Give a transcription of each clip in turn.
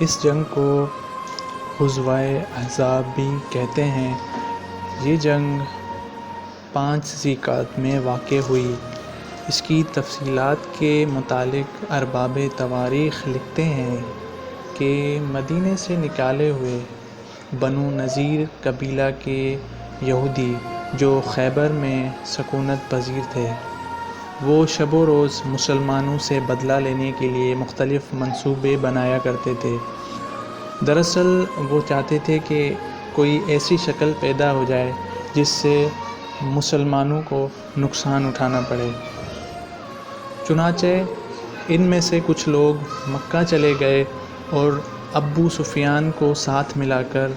اس جنگ کو غزوہ احزاب بھی کہتے ہیں۔ یہ جنگ 5 ذی القعدہ میں واقع ہوئی۔ اس کی تفصیلات کے متعلق ارباب تواریخ لکھتے ہیں کہ مدینے سے نکالے ہوئے بنو نذیر قبیلہ کے یہودی جو خیبر میں سکونت پذیر تھے، وہ شب و روز مسلمانوں سے بدلہ لینے کے لیے مختلف منصوبے بنایا کرتے تھے۔ دراصل وہ چاہتے تھے کہ کوئی ایسی شکل پیدا ہو جائے جس سے مسلمانوں کو نقصان اٹھانا پڑے۔ چنانچہ ان میں سے کچھ لوگ مکہ چلے گئے اور ابو سفیان کو ساتھ ملا کر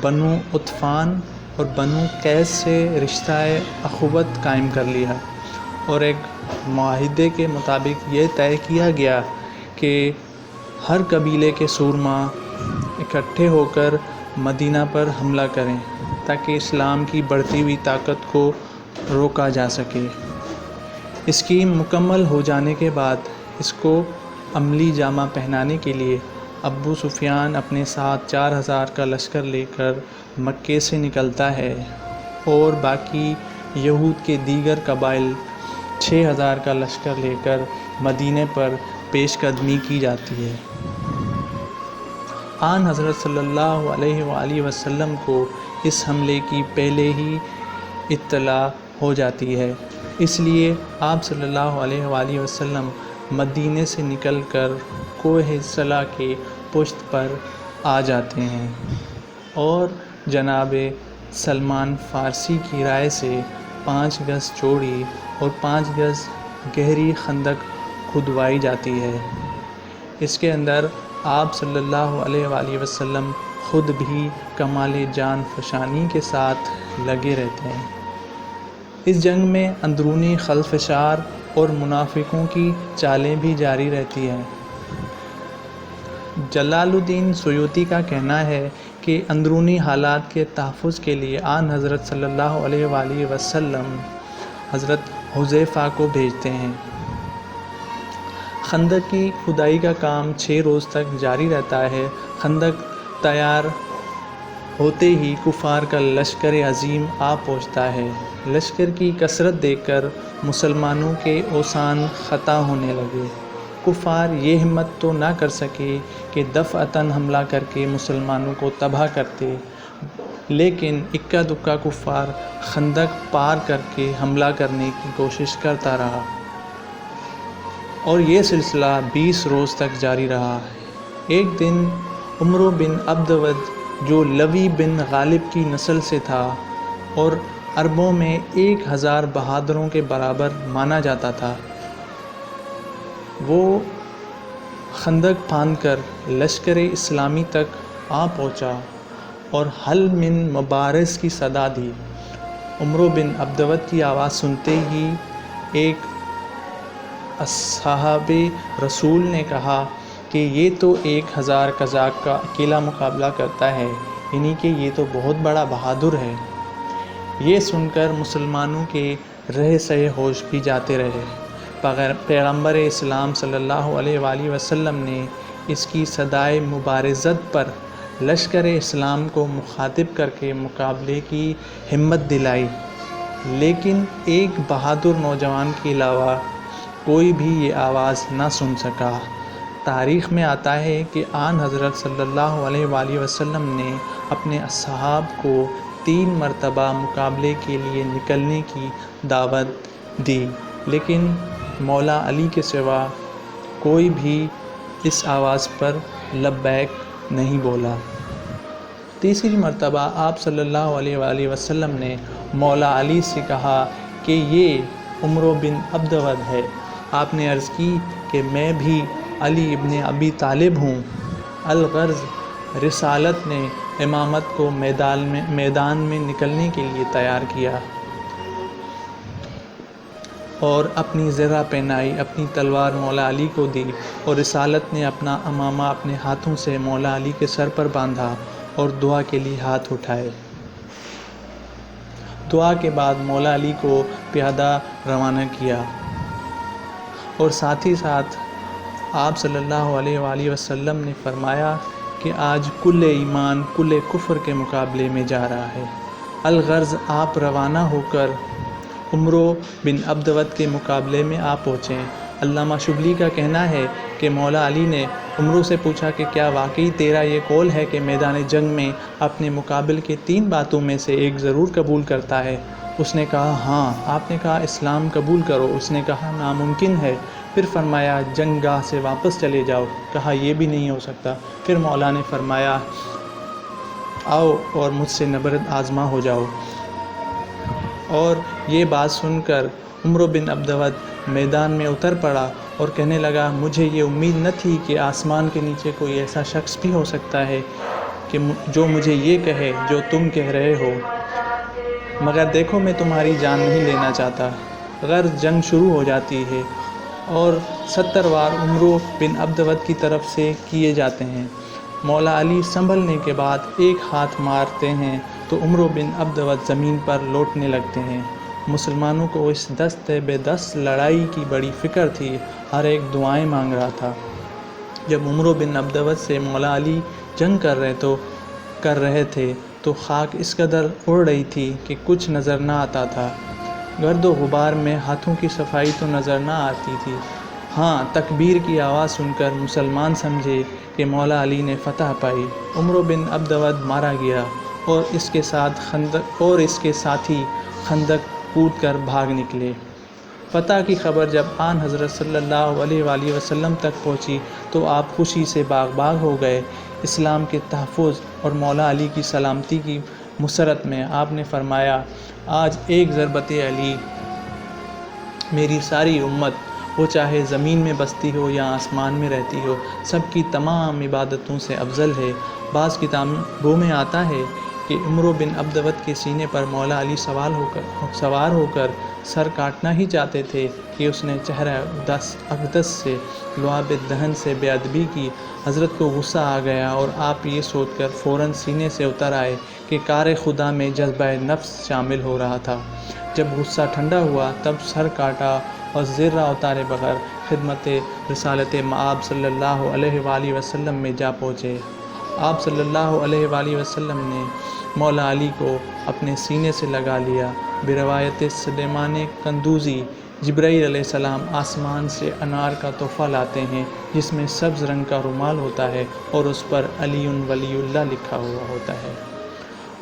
بنو عطفان اور بنو قیس سے رشتہ اخوت قائم کر لیا، اور ایک معاہدے کے مطابق یہ طے کیا گیا کہ ہر قبیلے کے سورما اکٹھے ہو کر مدینہ پر حملہ کریں تاکہ اسلام کی بڑھتی ہوئی طاقت کو روکا جا سکے۔ اسکیم مکمل ہو جانے کے بعد اس کو عملی جامہ پہنانے کے لیے ابو سفیان اپنے ساتھ 4000 کا لشکر لے کر مکے سے نکلتا ہے اور باقی یہود کے دیگر قبائل 6000 کا لشکر لے کر مدینے پر پیش قدمی کی جاتی ہے۔ آن حضرت صلی اللہ علیہ وآلہ وسلم کو اس حملے کی پہلے ہی اطلاع ہو جاتی ہے، اس لیے آپ صلی اللہ علیہ وآلہ وسلم مدینے سے نکل کر کوہ صلا کے پشت پر آ جاتے ہیں اور جناب سلمان فارسی کی رائے سے 5 گز چوڑی اور 5 گز گہری خندق کھدوائی جاتی ہے۔ اس کے اندر آپ صلی اللہ علیہ وآلہ وسلم خود بھی کمال جان فشانی کے ساتھ لگے رہتے ہیں۔ اس جنگ میں اندرونی خلفشار اور منافقوں کی چالیں بھی جاری رہتی ہیں۔ جلال الدین سیوطی کا کہنا ہے کہ اندرونی حالات کے تحفظ کے لیے آن حضرت صلی اللہ علیہ وآلہ وسلم حضرت حذیفہ کو بھیجتے ہیں۔ خندق کی کھدائی کا کام 6 روز تک جاری رہتا ہے۔ خندق تیار ہوتے ہی کفار کا لشکر عظیم آ پہنچتا ہے۔ لشکر کی کثرت دیکھ کر مسلمانوں کے اوزان خطا ہونے لگے۔ کفار یہ ہمت تو نہ کر سکے کہ دفعتاً حملہ کر کے مسلمانوں کو تباہ کرتے، لیکن اکا دکا کفار خندق پار کر کے حملہ کرنے کی کوشش کرتا رہا، اور یہ سلسلہ 20 روز تک جاری رہا۔ ایک دن عمرو بن عبدود جو لوی بن غالب کی نسل سے تھا اور عربوں میں 1000 بہادروں کے برابر مانا جاتا تھا، وہ خندق پھاند کر لشکر اسلامی تک آ پہنچا اور حل من مبارز کی صدا دی۔ عمرو بن عبدود کی آواز سنتے ہی ایک اصحاب رسول نے کہا کہ یہ تو 1000 قزاق کا اکیلا مقابلہ کرتا ہے، یعنی کہ یہ تو بہت بڑا بہادر ہے۔ یہ سن کر مسلمانوں کے رہ سہے ہوش بھی جاتے رہے۔ پیغمبر اسلام صلی اللہ علیہ وآلہ وسلم نے اس کی صدائے مبارزت پر لشکر اسلام کو مخاطب کر کے مقابلے کی ہمت دلائی، لیکن ایک بہادر نوجوان کے علاوہ کوئی بھی یہ آواز نہ سن سکا۔ تاریخ میں آتا ہے کہ آن حضرت صلی اللہ علیہ وآلہ وسلم نے اپنے اصحاب کو 3 مرتبہ مقابلے کے لیے نکلنے کی دعوت دی، لیکن مولا علی کے سوا کوئی بھی اس آواز پر لبیک نہیں بولا۔ تیسری مرتبہ آپ صلی اللہ علیہ وآلہ وسلم نے مولا علی سے کہا کہ یہ عمرو بن عبدود ہے۔ آپ نے عرض کی کہ میں بھی علی ابن ابی طالب ہوں۔ الغرض رسالت نے امامت کو میدان میں نکلنے کے لیے تیار کیا اور اپنی زرہ پہنائی، اپنی تلوار مولا علی کو دی، اور رسالت نے اپنا امامہ اپنے ہاتھوں سے مولا علی کے سر پر باندھا اور دعا کے لیے ہاتھ اٹھائے۔ دعا کے بعد مولا علی کو پیادہ روانہ کیا اور ساتھ ہی ساتھ آپ صلی اللہ علیہ وآلہ وسلم نے فرمایا کہ آج کل ایمان کل کفر کے مقابلے میں جا رہا ہے۔ الغرض آپ روانہ ہو کر عمرو بن عبدود کے مقابلے میں آ پہنچیں۔ علامہ شبلی کا کہنا ہے کہ مولا علی نے عمرو سے پوچھا کہ کیا واقعی تیرا یہ قول ہے کہ میدان جنگ میں اپنے مقابل کے 3 باتوں میں سے ایک ضرور قبول کرتا ہے؟ اس نے کہا ہاں۔ آپ نے کہا اسلام قبول کرو؟ اس نے کہا ناممکن ہے۔ پھر فرمایا جنگ گاہ سے واپس چلے جاؤ؟ کہا یہ بھی نہیں ہو سکتا۔ پھر مولا نے فرمایا آؤ اور مجھ سے نبرد آزما ہو جاؤ۔ اور یہ بات سن کر عمرو بن عبدود میدان میں اتر پڑا اور کہنے لگا مجھے یہ امید نہ تھی کہ آسمان کے نیچے کوئی ایسا شخص بھی ہو سکتا ہے کہ جو مجھے یہ کہے جو تم کہہ رہے ہو، مگر دیکھو میں تمہاری جان نہیں لینا چاہتا۔ غرض جنگ شروع ہو جاتی ہے اور 70 وار عمرو بن عبدود کی طرف سے کیے جاتے ہیں۔ مولا علی سنبھلنے کے بعد ایک ہاتھ مارتے ہیں تو عمرو بن عبدود زمین پر لوٹنے لگتے ہیں۔ مسلمانوں کو اس دست بے دست لڑائی کی بڑی فکر تھی، ہر ایک دعائیں مانگ رہا تھا۔ جب عمرو بن عبدود سے مولا علی جنگ کر رہے تھے تو خاک اس قدر اڑ رہی تھی کہ کچھ نظر نہ آتا تھا۔ گرد و غبار میں ہاتھوں کی صفائی تو نظر نہ آتی تھی۔ ہاں، تکبیر کی آواز سن کر مسلمان سمجھے کہ مولا علی نے فتح پائی۔ عمرو بن عبدود مارا گیا اور اس کے ساتھی خندق کود کر بھاگ نکلے۔ فتح کی خبر جب آن حضرت صلی اللہ علیہ وآلہ وسلم تک پہنچی تو آپ خوشی سے باغ ہو گئے۔ اسلام کے تحفظ اور مولا علی کی سلامتی کی مسرت میں آپ نے فرمایا آج ایک ضربت علی میری ساری امت، وہ چاہے زمین میں بستی ہو یا آسمان میں رہتی ہو، سب کی تمام عبادتوں سے افضل ہے۔ بعض کتابوں میں آتا ہے کہ عمرو بن عبدود کے سینے پر مولا علی سوار ہو کر سر کاٹنا ہی چاہتے تھے کہ اس نے چہرہ اقدس سے لعاب دہن سے بے ادبی کی۔ حضرت کو غصہ آ گیا اور آپ یہ سوچ کر فوراً سینے سے اتر آئے کہ کار خدا میں جذبہ نفس شامل ہو رہا تھا۔ جب غصہ ٹھنڈا ہوا تب سر کاٹا اور زرہ اتارے بغیر خدمت رسالت مآب صلی اللہ علیہ وآلہ وسلم میں جا پہنچے۔ آپ صلی اللہ علیہ وآلہ وسلم نے مولا علی کو اپنے سینے سے لگا لیا۔ بروایت سلیمان قندوزی، جبرائیل علیہ السلام آسمان سے انار کا تحفہ لاتے ہیں جس میں سبز رنگ کا رومال ہوتا ہے اور اس پر علی ولی اللہ لکھا ہوا ہوتا ہے۔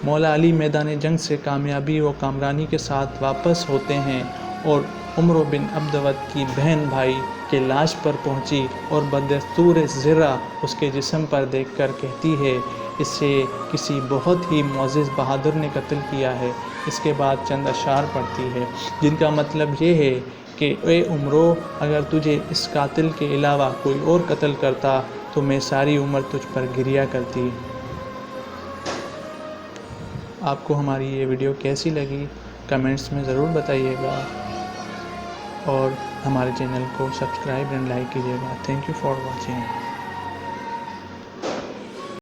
مولا علی میدان جنگ سے کامیابی و کامرانی کے ساتھ واپس ہوتے ہیں اور عمرو بن عبدود کی بہن بھائی کے لاش پر پہنچی اور بدستور زرہ اس کے جسم پر دیکھ کر کہتی ہے اسے کسی بہت ہی معزز بہادر نے قتل کیا ہے۔ اس کے بعد چند اشعار پڑھتی ہے جن کا مطلب یہ ہے کہ اے عمرو، اگر تجھے اس قاتل کے علاوہ کوئی اور قتل کرتا تو میں ساری عمر تجھ پر گریہ کرتی۔ آپ کو ہماری یہ ویڈیو کیسی لگی کمنٹس میں ضرور بتائیے گا اور ہمارے چینل کو سبسکرائب اینڈ لائک کیجیے گا۔ Thank you for watching.